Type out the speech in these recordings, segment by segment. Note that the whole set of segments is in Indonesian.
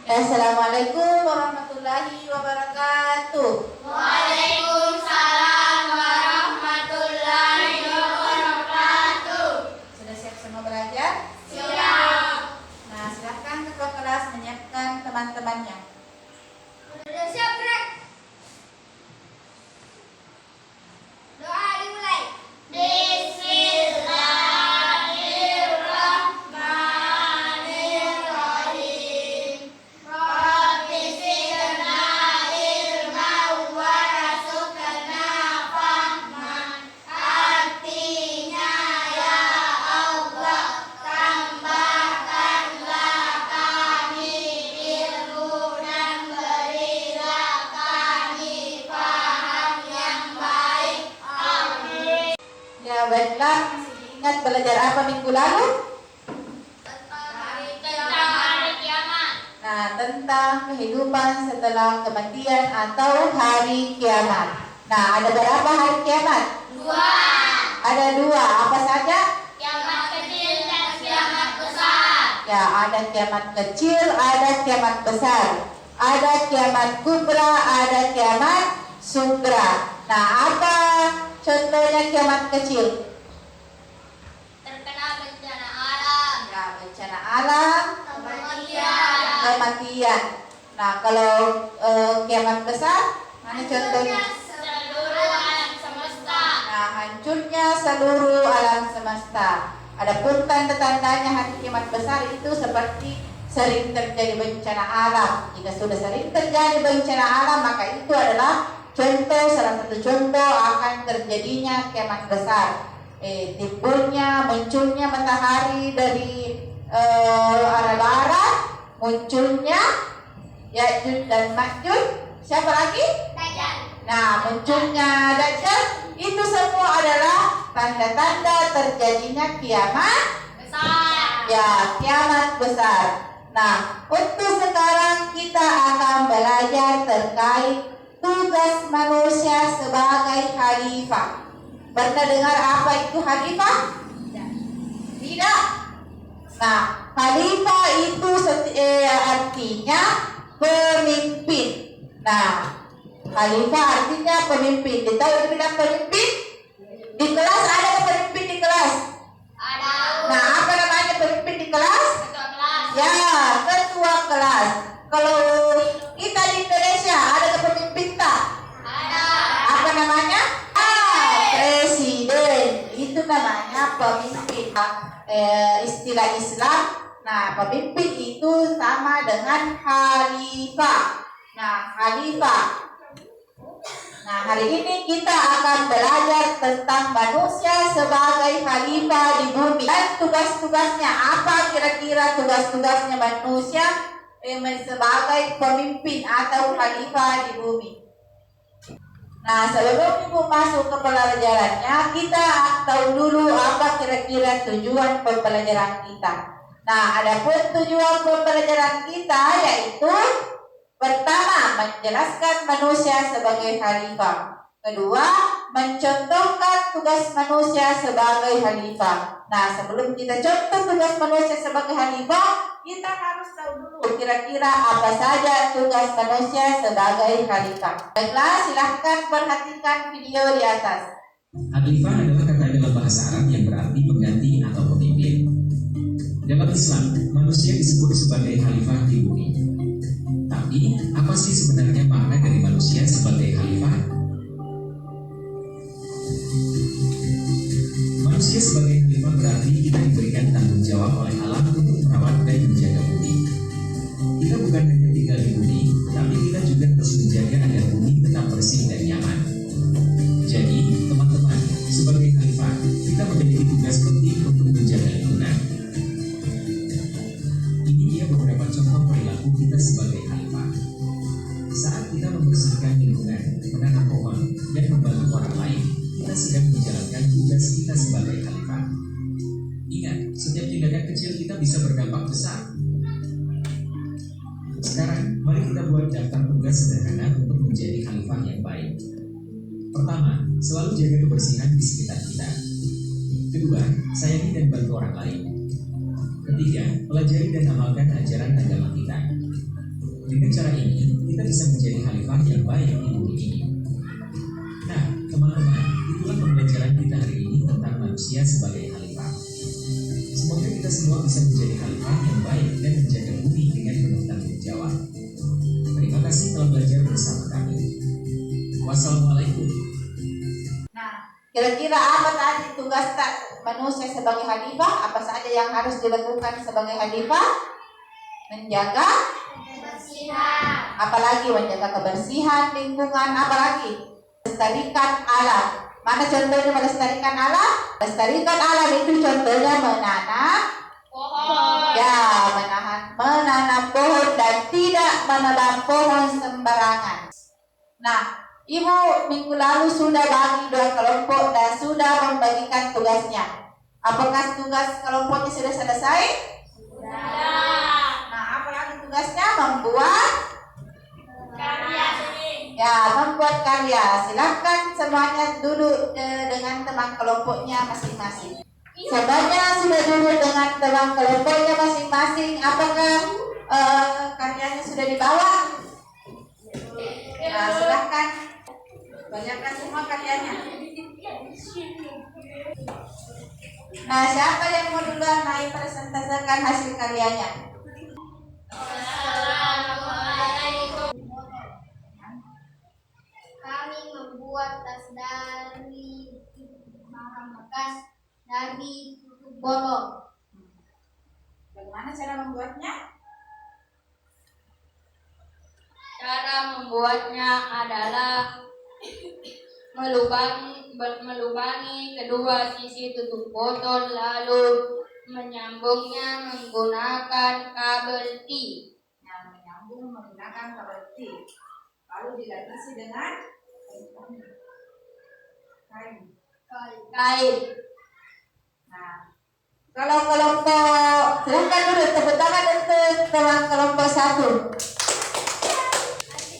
Assalamualaikum warahmatullahi wabarakatuh. Waalaikumsalam warahmatullahi wabarakatuh. Sudah siap semua belajar? Siap. Nah, silahkan ketua kelas menyiapkan teman-temannya. Sudah siap, Rek? Doa dimulai. Bismillahirrahmanirrahim. Rabbi zidna ilman warzuqna fahman. Artinya ya Allah, tambahkanlah kami ilmu dan berilah kami paham yang baik. Amin. Ya, baiklah. Masih ingat belajar apa minggu lalu? Tentang hari kiamat. Nah, tentang kehidupan setelah kematian atau hari kiamat. Nah, ada berapa hari kiamat? 2. Ada 2. Apa saja? Kiamat kecil dan kiamat besar. Ya, ada kiamat kecil, ada kiamat besar. Ada kiamat kubra, ada kiamat sugra. Nah, apa contohnya kiamat kecil? Terkena bencana alam. Ya, bencana alam, kematian. Nah, kalau kiamat besar, mana contohnya? Seluruh alam semesta. Nah, hancurnya seluruh alam semesta. Adapun tanda-tandanya hari kiamat besar itu seperti sering terjadi bencana alam. Jika sudah sering terjadi bencana alam, maka itu adalah salah satu contoh akan terjadinya kiamat besar. Timbulnya, munculnya matahari dari arah barat, munculnya Ya'juj dan Ma'juj. Siapa lagi? Dajjal. Nah, munculnya Dajjal. Itu semua adalah tanda-tanda terjadinya kiamat. Besar. Ya, kiamat besar. Nah, untuk sekarang kita akan belajar terkait tugas manusia sebagai khalifah. Pernah dengar apa itu khalifah? Tidak. Nah, khalifah itu artinya pemimpin. Nah, khalifah artinya pemimpin. Tahu itu bilang pemimpin? Di kelas ada pemimpin di kelas. Ada. Nah, apa namanya pemimpin di kelas? Ketua kelas. Ya, ketua kelas. Kalau kita di Indonesia ada pemimpin tak? Ada. Apa namanya? Presiden. Itu namanya pemimpin. Istilah Islam. Nah, pemimpin itu sama dengan khalifah. Nah, khalifah. Nah, hari ini kita akan belajar tentang manusia sebagai khalifah di bumi dan tugas-tugasnya. Apa kira-kira tugas-tugasnya manusia sebagai pemimpin atau khalifah di bumi? Nah, sebelum Ibu masuk ke pelajarannya, kita tahu dulu apa kira-kira tujuan pembelajaran kita. Nah, adapun tujuan pembelajaran kita yaitu pertama, menjelaskan manusia sebagai khalifah. Kedua, mencontohkan tugas manusia sebagai khalifah. Nah, sebelum kita contoh tugas manusia sebagai khalifah, kita harus tahu dulu kira-kira apa saja tugas manusia sebagai khalifah. Baiklah, silahkan perhatikan video di atas. Khalifah adalah kata dalam bahasa Arab yang berarti pengganti atau pemimpin. Dalam Islam, manusia disebut sebagai khalifah di bumi. Tapi, apa sih sebenarnya makna dari manusia sebagai khalifah? Manusia sebagai khalifah berarti kita diberikan tanggung jawab oleh alam untuk merawat dan menjaga bumi. Kita bukan hanya tinggal di bumi, tapi kita juga harus menjaga agar bumi tetap bersih dan nyaman. Jadi, teman-teman, sebagai khalifah, kita memiliki tugas penting untuk menjaga lingkungan. Ini dia beberapa contoh perilaku kita sebagai khalifah. Saat kita membersihkan lingkungan, menanam pohon, dan membantu orang lain, kita sedang menjalankan tugas kita sebagai khalifah. Ingat, setiap tindakan kecil kita bisa berdampak besar. Sekarang, mari kita buat daftar tugas sederhana untuk menjadi khalifah yang baik. Pertama, selalu jaga kebersihan di sekitar kita. Kedua, sayangi dan bantu orang lain. Ketiga, pelajari dan amalkan ajaran agama kita. Dengan cara ini, kita bisa menjadi khalifah yang baik di bumi ini. Nah, teman-teman, itulah pembelajaran kita hari ini tentang manusia sebagai khalifah. Semoga kita semua bisa menjadi khalifah yang baik dan menjaga bumi dengan penuh tanggung jawab. Terima kasih telah belajar bersama kami. Wassalamualaikum. Nah, kira-kira apa tadi tugas manusia sebagai khalifah? Apa saja yang harus dilakukan sebagai khalifah? Menjaga kebersihan, apalagi menjaga kebersihan lingkungan, apalagi melestarikan alam. Mana contohnya melestarikan alam? Melestarikan alam itu contohnya menanam pohon, ya, menanam pohon dan tidak menebang pohon sembarangan. Nah, Ibu minggu lalu sudah bagi 2 kelompok dan sudah membagikan tugasnya. Apakah tugas kelompoknya sudah selesai? sudah, Nah, apa lagi tugasnya? Membuat membuat karya. Silakan semuanya duduk dengan teman kelompoknya masing-masing. Semuanya sudah duduk dengan teman kelompoknya masing-masing. Apakah karyanya sudah dibawa? Nah, silakan banyakkan semua karyanya. Nah, siapa yang mau duluan naik presentasikan hasil karyanya? Assalamualaikum. Kami membuat tas dari bahan bekas dari tutup bolong. Bagaimana cara membuatnya? Cara membuatnya adalah melubangi kedua sisi tutup botol lalu menyambungnya menggunakan kabel T. Yang menyambung menggunakan kabel T. Lalu dilapisi dengan Kain. Nah, kalau kelompok, silakan dulu tepuk tangan untuk teman kelompok 1.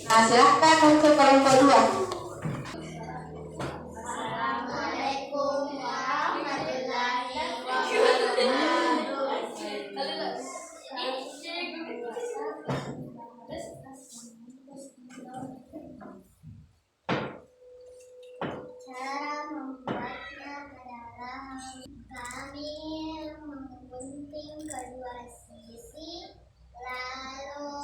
Nah, silakan untuk kelompok 2. Assalamualaikum warahmatullahi wabarakatuh. Cara membuatnya adalah kami menggunting kedua sisi lalu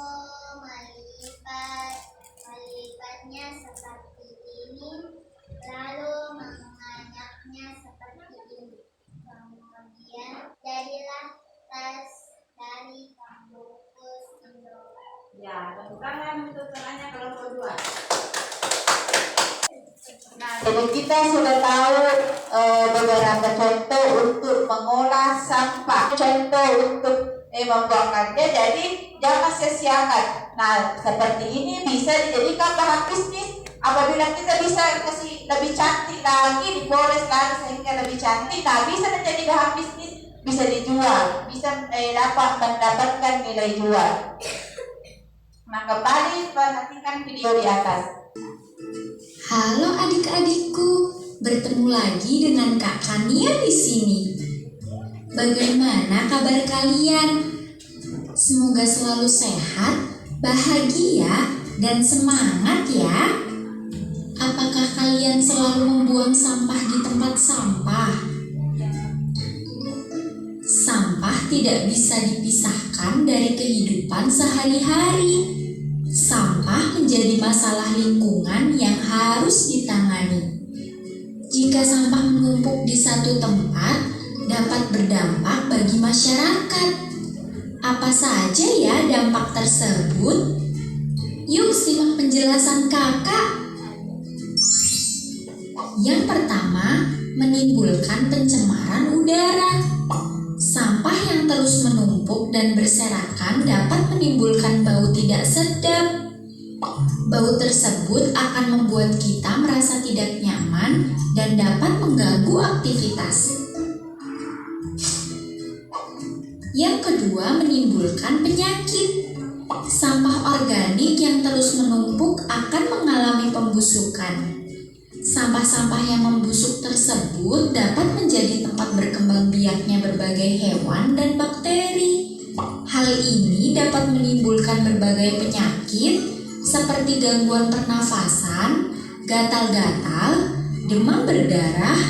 melipatnya seperti ini lalu menganyaknya seperti ini. Kemudian jadilah tas dari pembungkus Indomie. Ya, tepuk tangan untuk temannya kelompok 2. Nah, jadi kita sudah tahu beberapa contoh untuk mengolah sampah, contoh untuk membuangkannya. Jadi jangan sia-siakan. Nah, seperti ini bisa dijadikan bahan bisnis. Apabila kita bisa kasih lebih cantik lagi, dipoles lagi sehingga lebih cantik, nah bisa menjadi bahan bisnis, bisa dijual, bisa mendapatkan nilai jual. Nah, kembali perhatikan video di atas. Halo adik-adikku, bertemu lagi dengan Kak Kania di sini. Bagaimana kabar kalian? Semoga selalu sehat, bahagia, dan semangat ya. Apakah kalian selalu membuang sampah di tempat sampah? Sampah tidak bisa dipisahkan dari kehidupan sehari-hari. Sampah menjadi masalah lingkungan yang harus ditangani. Jika sampah menumpuk di satu tempat, dapat berdampak bagi masyarakat. Apa saja ya dampak tersebut? Yuk simak penjelasan kakak. Yang pertama, menimbulkan pencemaran udara. Sampah yang terus menumpuk dan berserakan dapat menimbulkan bau tidak sedap. Bau tersebut akan membuat kita merasa tidak nyaman dan dapat mengganggu aktivitas. Yang kedua, menimbulkan penyakit. Sampah organik yang terus menumpuk akan mengalami pembusukan. Sampah-sampah yang membusuk tersebut dapat menjadi tempat berkembang biaknya berbagai hewan dan bakteri. Hal Hal ini dapat menimbulkan berbagai penyakit seperti gangguan pernafasan, gatal-gatal, demam berdarah,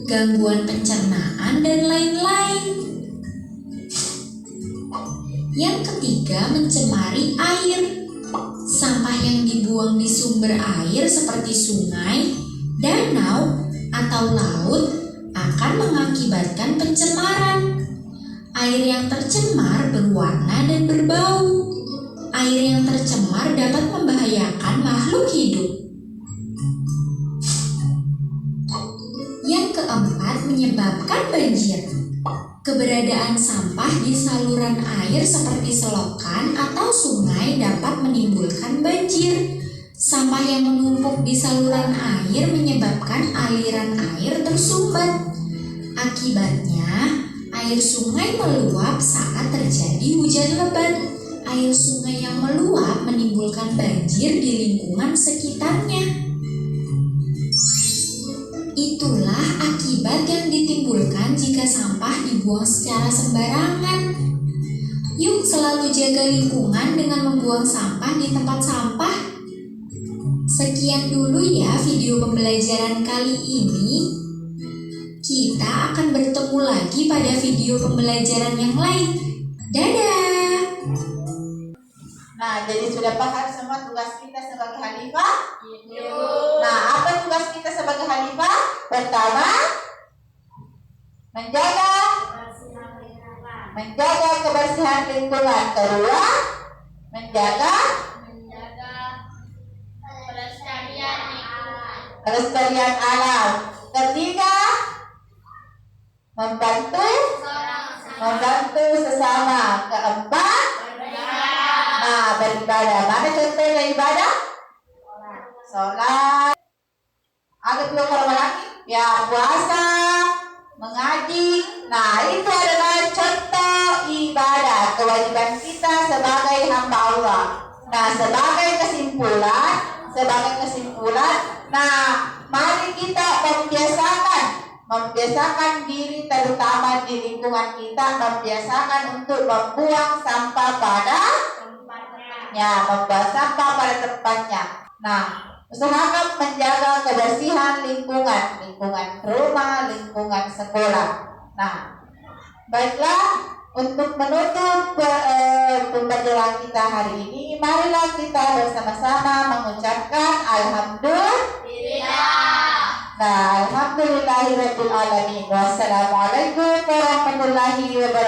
gangguan pencernaan, dan lain-lain. Yang ketiga, mencemari air. Sampah yang dibuang di sumber air seperti sungai, danau, atau laut akan mengakibatkan pencemaran. Air yang tercemar berwarna dan berbau. Air yang tercemar dapat membahayakan makhluk hidup. Yang keempat, menyebabkan banjir. Keberadaan sampah di saluran air seperti selokan atau sungai dapat menimbulkan banjir. Sampah yang menumpuk di saluran air menyebabkan aliran air tersumbat. Akibatnya, air sungai meluap saat terjadi hujan lebat. Air sungai yang meluap menimbulkan banjir di lingkungan sekitarnya. Itulah akibat yang ditimbulkan jika sampah dibuang secara sembarangan. Yuk selalu jaga lingkungan dengan membuang sampah di tempat sampah. Sekian dulu ya video pembelajaran kali ini. Kita akan bertemu lagi pada video pembelajaran yang lain. Dadah! Nah, jadi sudah paham semua tugas kita sebagai khalifah? Nah, apa tugas kita sebagai khalifah? Pertama, menjaga kebersihan lingkungan. Kedua, menjaga kelestarian alam. Ketiga, membantu sesama. Keempat, beribadah. Mana contohnya ibadah? Sholat. Ada juga kalau lagi? Ya, puasa, mengaji. Nah, itu adalah contoh ibadah. Kewajiban kita sebagai hamba Allah. Nah, sebagai kesimpulan, nah, mari kita membiasakan diri, terutama di lingkungan kita, membiasakan untuk membuang sampah pada tempatnya. Nah, usahakan menjaga kebersihan lingkungan rumah, lingkungan sekolah. Nah, baiklah, untuk menutup pembelajaran kita hari ini, marilah kita bersama-sama mengucapkan alhamdulillahirabbil alamin. Wassalamualaikum warahmatullahi wabarakatuh.